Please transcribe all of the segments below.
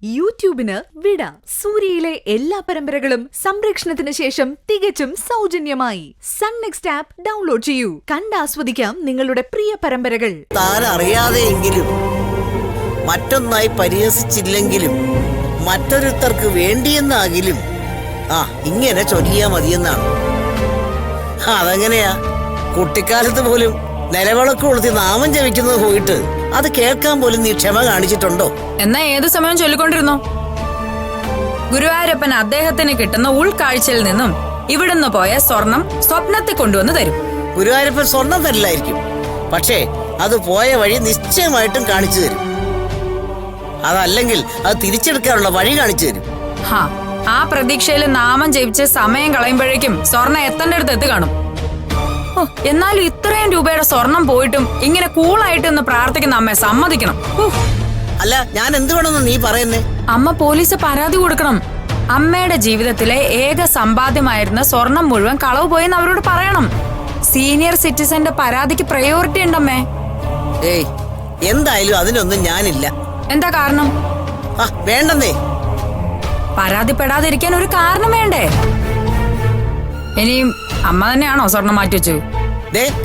യൂട്യൂബിന് വിട. സൂര്യയിലെ എല്ലാ പരമ്പരകളും സംരക്ഷണത്തിന് ശേഷം തികച്ചും സൗജന്യമായി സൺ നെക്സ്റ്റ് ആപ്പ് ഡൗൺലോഡ് ചെയ്യൂ. കണ്ടാസ്വദിക്കാം നിങ്ങളുടെ പ്രിയ പരമ്പരകൾ. താൻ അറിയാതെയെങ്കിലും മറ്റൊന്നായി പരിഹസിച്ചില്ലെങ്കിലും മറ്റൊരുത്തർക്ക് വേണ്ടിയെന്നാകിലും ഇങ്ങനെ ചൊല്ലിയാ മതിയെന്നാണ്. അതെങ്ങനെയാ? കുട്ടിക്കാലത്ത് പോലും നിലവിളക്ക് കൊളുത്തി നാമം ജപിക്കുന്നത് പോയിട്ട് അത് കേൾക്കാൻ പോലും നീ ക്ഷമ കാണിച്ചിട്ടുണ്ടോ? എന്നാ ഏതു സമയം ചൊല്ലിക്കൊണ്ടിരുന്നു. ഗുരുവായൂരപ്പൻ അദ്ദേഹത്തിന് കിട്ടുന്ന ഉൾക്കാഴ്ചയിൽ നിന്നും ഇവിടുന്ന് പോയ സ്വർണം സ്വപ്നത്തിൽ കൊണ്ടുവന്ന് തരും. ഗുരുവായൂരപ്പൻ സ്വർണം തരില്ലായിരിക്കും, പക്ഷേ അത് പോയ വഴി നിശ്ചയമായിട്ടും കാണിച്ചു തരും. അതല്ലെങ്കിൽ അത് തിരിച്ചെടുക്കാനുള്ള വഴി കാണിച്ചു തരും. ആ പ്രതീക്ഷയിൽ നാമം ജപിച്ച് സമയം കളയുമ്പോഴേക്കും സ്വർണം എത്തേണ്ടടുത്ത് എത്തി കാണും. എന്നാലും ഇത്രയും രൂപയുടെ സ്വർണം പോയിട്ടും ഇങ്ങനെ കൂളായിട്ട് ഒന്ന് പ്രാർത്ഥിക്കുന്ന അമ്മയെ സമ്മതിക്കണം. അല്ല, ഞാൻ എന്ത് വേണമെന്ന് നീ പറയുന്നേ? അമ്മ പോലീസ് പരാതി കൊടുക്കണം. അമ്മയുടെ ജീവിതത്തിലെ ഏക സമ്പാദ്യമായിരുന്ന സ്വർണം മുഴുവൻ കളവ് പോയെന്ന് അവരോട് പറയണം. സീനിയർ സിറ്റിസന്റെ പരാതിക്ക് പ്രയോറിറ്റി ഉണ്ടമ്മേ. ഏയ്, എന്തായാലും അതിനൊന്നും ഞാനില്ല. എന്താ കാരണം? വേണ്ടെന്നേ. പരാതിപ്പെടാതിരിക്കാൻ ഒരു കാരണം വേണ്ടേ? ഇനിയും അമ്മ തന്നെയാണോ സ്വർണം മാറ്റിവെച്ചു?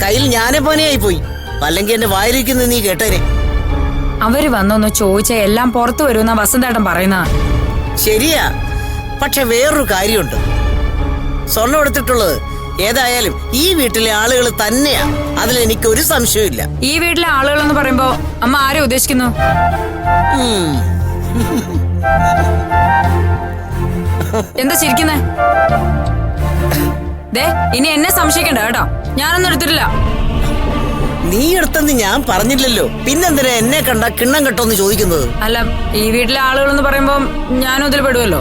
കയ്യിൽ ഞാനെ പോനെയായി പോയി, അല്ലെങ്കിൽ എന്റെ വായിരിക്കുന്ന നീ കേട്ടേനെ. അവര് വന്നൊന്ന് ചോദിച്ച എല്ലാം പുറത്തു വരുമെന്ന വസന്തേട്ടൻ പറയുന്ന ശരിയാ. പക്ഷെ വേറൊരു കാര്യമുണ്ട്. സ്വർണം എടുത്തിട്ടുള്ളത് ഏതായാലും ഈ വീട്ടിലെ ആളുകൾ തന്നെയാ. അതിലെനിക്കൊരു സംശയമില്ല. ഈ വീട്ടിലെ ആളുകൾ എന്ന് പറയുമ്പോ അമ്മ ആരെ ഉദ്ദേശിക്കുന്നു? എന്താ ചിരിക്കുന്നേ? ഇനി എന്നെ സംശയിക്കണ്ട കേട്ടോ, ഞാനൊന്നും എടുത്തിട്ടില്ല. നീ എടുത്തെന്ന് ഞാൻ പറഞ്ഞില്ലല്ലോ, പിന്നെന്തിനാ എന്നെ കണ്ട കിണ്ണം കെട്ടോന്ന് ചോദിക്കുന്നത്? അല്ല, ഈ വീട്ടിലെ ആളുകൾ എന്ന് പറയുമ്പോ ഞാനും ഇതിൽ പെടുവല്ലോ.